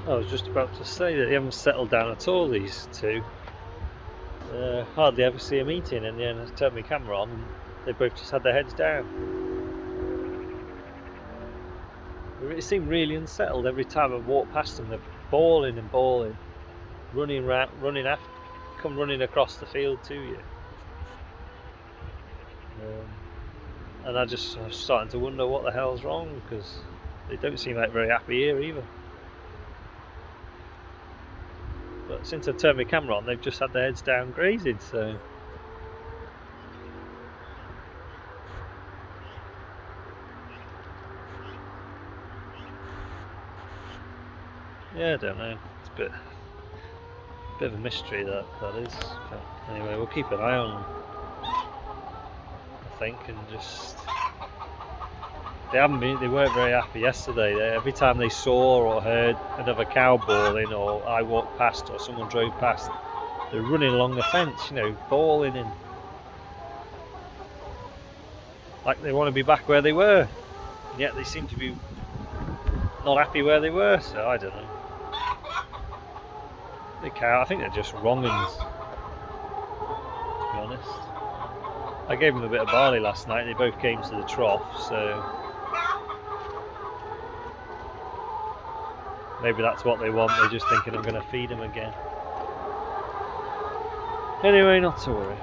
I was just about to say that they haven't settled down at all, these two. Hardly ever see them eating, and then I turned my camera on and they both just had their heads down. It seemed really unsettled. Every time I walk past them, they're bawling and bawling, running after, come running across the field to you. And I was starting to wonder what the hell's wrong, because they don't seem like very happy here either. But since I've turned my camera on, they've just had their heads down grazing, so yeah, I don't know. It's a bit of a mystery, that is. But anyway, we'll keep an eye on them, I think, and just they weren't very happy yesterday. Every time they saw or heard another cow bawling, or I walked past or someone drove past, they're running along the fence, bawling, and like they want to be back where they were, and yet they seem to be not happy where they were. So I don't know. The cow, I think they're just wrong'uns, to be honest. I gave them a bit of barley last night and they both came to the trough, so maybe that's what they want. They're just thinking I'm going to feed them again. Anyway, not to worry.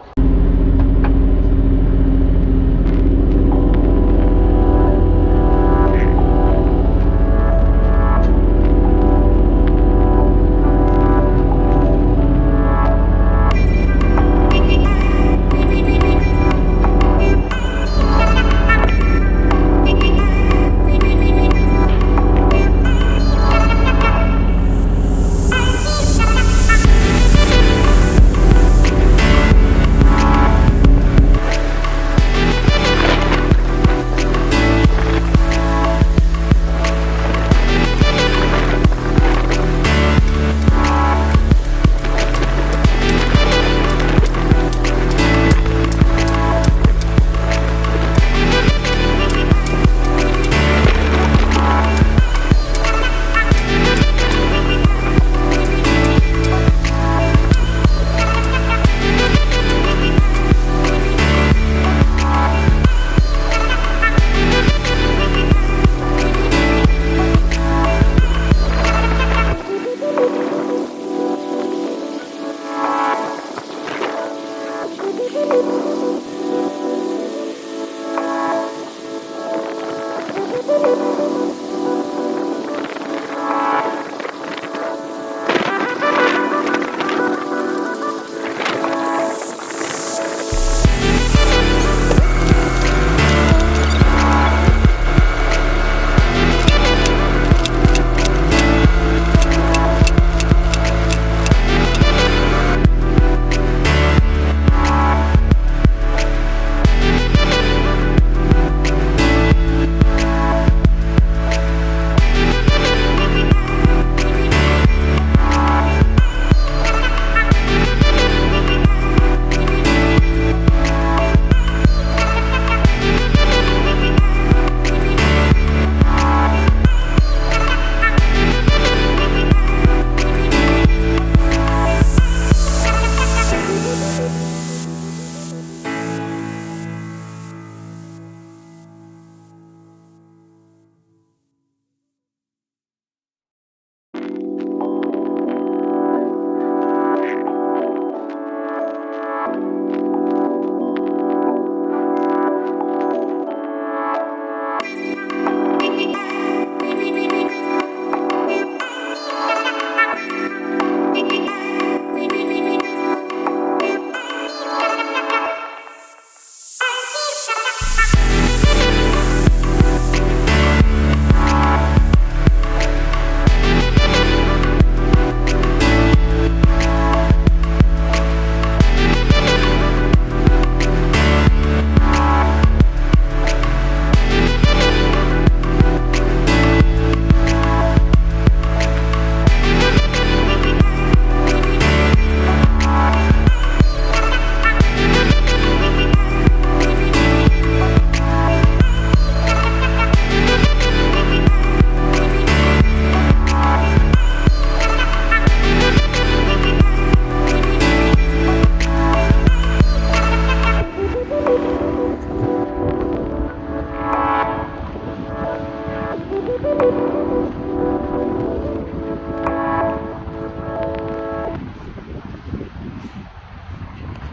Yeah,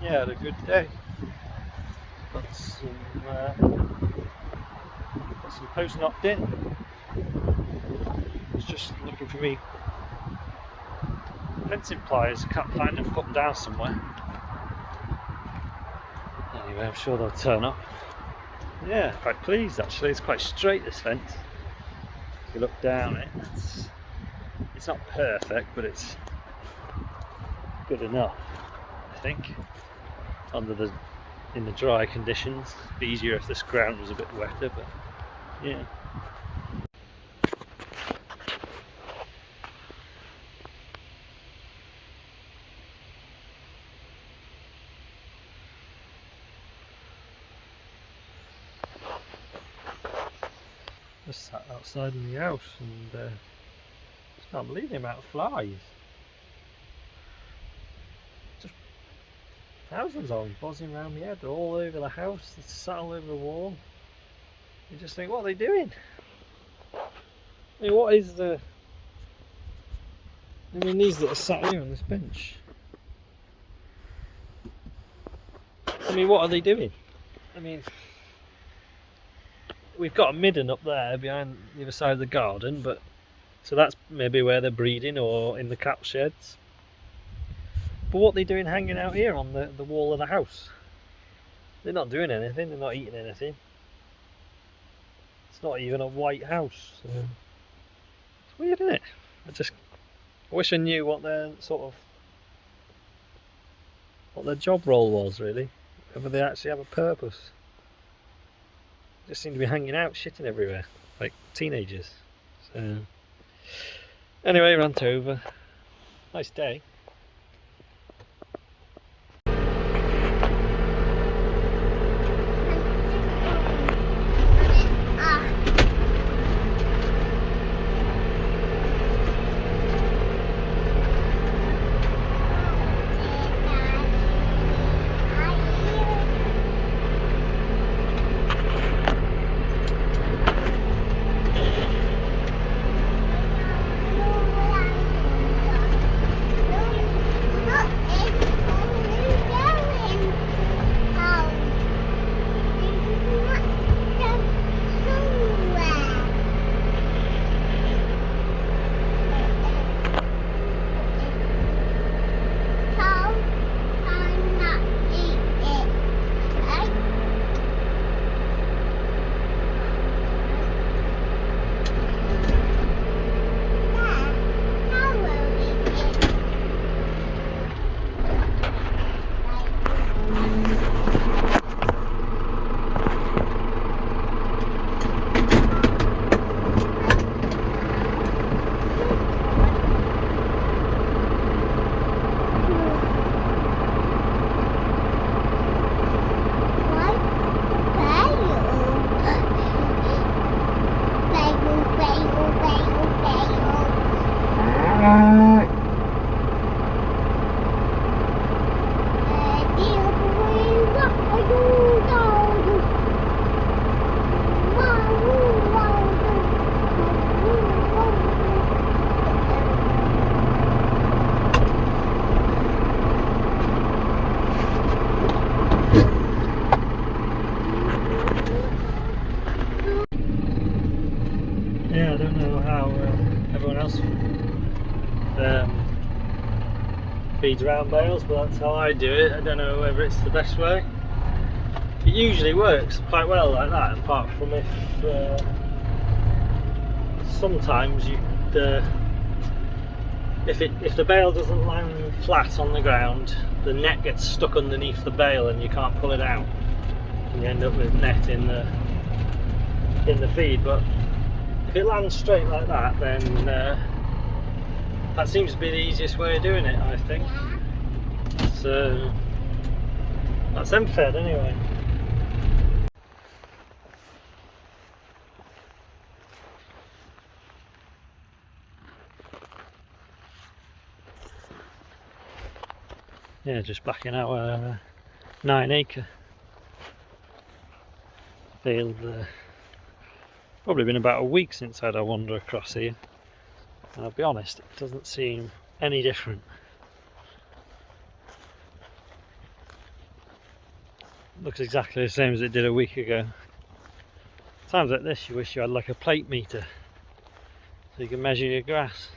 had a good day. Got some posts knocked in. I was just looking for me fencing pliers. Can't find them. Put them down somewhere. Anyway, I'm sure they'll turn up. Yeah, quite pleased actually. It's quite straight, this fence. If you look down it, it's not perfect, but it's good enough, I think. In the dry conditions, it'd be easier if this ground was a bit wetter, but yeah. Just sat outside in the house and just can't believe the amount of flies. Just thousands of them buzzing around my head. They're all over the house, they're sat all over the wall. You just think, what are they doing? I mean, what is the... I mean, these that are sat here on this bench. I mean, what are they doing? I mean, we've got a midden up there behind the other side of the garden, but so that's maybe where they're breeding or in the cat sheds. But what are they doing hanging out here on the wall of the house? They're not doing anything, they're not eating anything. It's not even a white house. So it's weird, isn't it? I wish I knew what their job role was really. Whether they actually have a purpose. They just seem to be hanging out, shitting everywhere, like teenagers. So anyway, rant over. Nice day. Yeah, I don't know how everyone else feeds round bales, but that's how I do it. I don't know whether it's the best way. It usually works quite well like that, apart from if sometimes if the bale doesn't land flat on the ground, the net gets stuck underneath the bale and you can't pull it out, and you end up with net in the feed. But if it lands straight like that, then that seems to be the easiest way of doing it, I think. So that's them fed anyway. Yeah, just back in our 9-acre field there. Probably been about a week since I had a wander across here, and I'll be honest, it doesn't seem any different. It looks exactly the same as it did a week ago. Times like this you wish you had like a plate meter so you can measure your grass,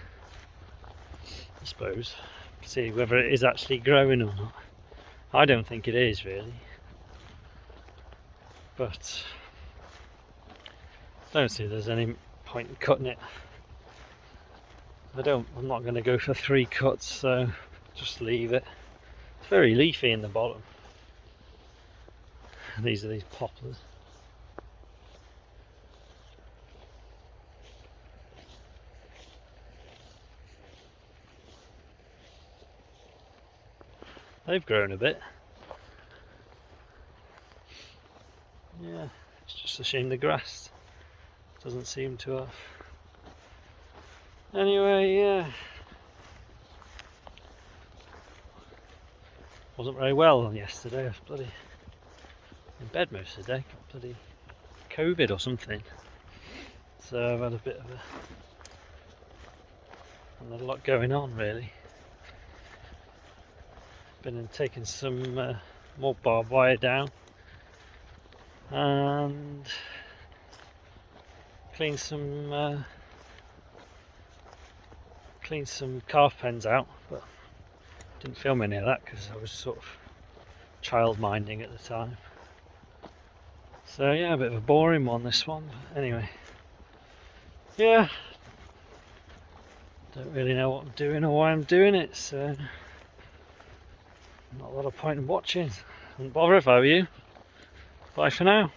I suppose, see whether it is actually growing or not. I don't think it is really, but I don't see there's any point in cutting it. I'm not going to go for 3 cuts, so just leave it. It's very leafy in the bottom. These are these poplars. They've grown a bit. Yeah, it's just a shame the grass doesn't seem to have. Anyway, yeah. Wasn't very well on yesterday. I was bloody in bed most of the day. Got bloody COVID or something. So I've had a bit of a lot going on really. Been and taken some more barbed wire down and cleaned some calf pens out, but didn't film any of that because I was sort of child minding at the time. So yeah, a bit of a boring one this one, but anyway, yeah, don't really know what I'm doing or why I'm doing it, so not a lot of point in watching. Wouldn't bother if I were you. Bye for now.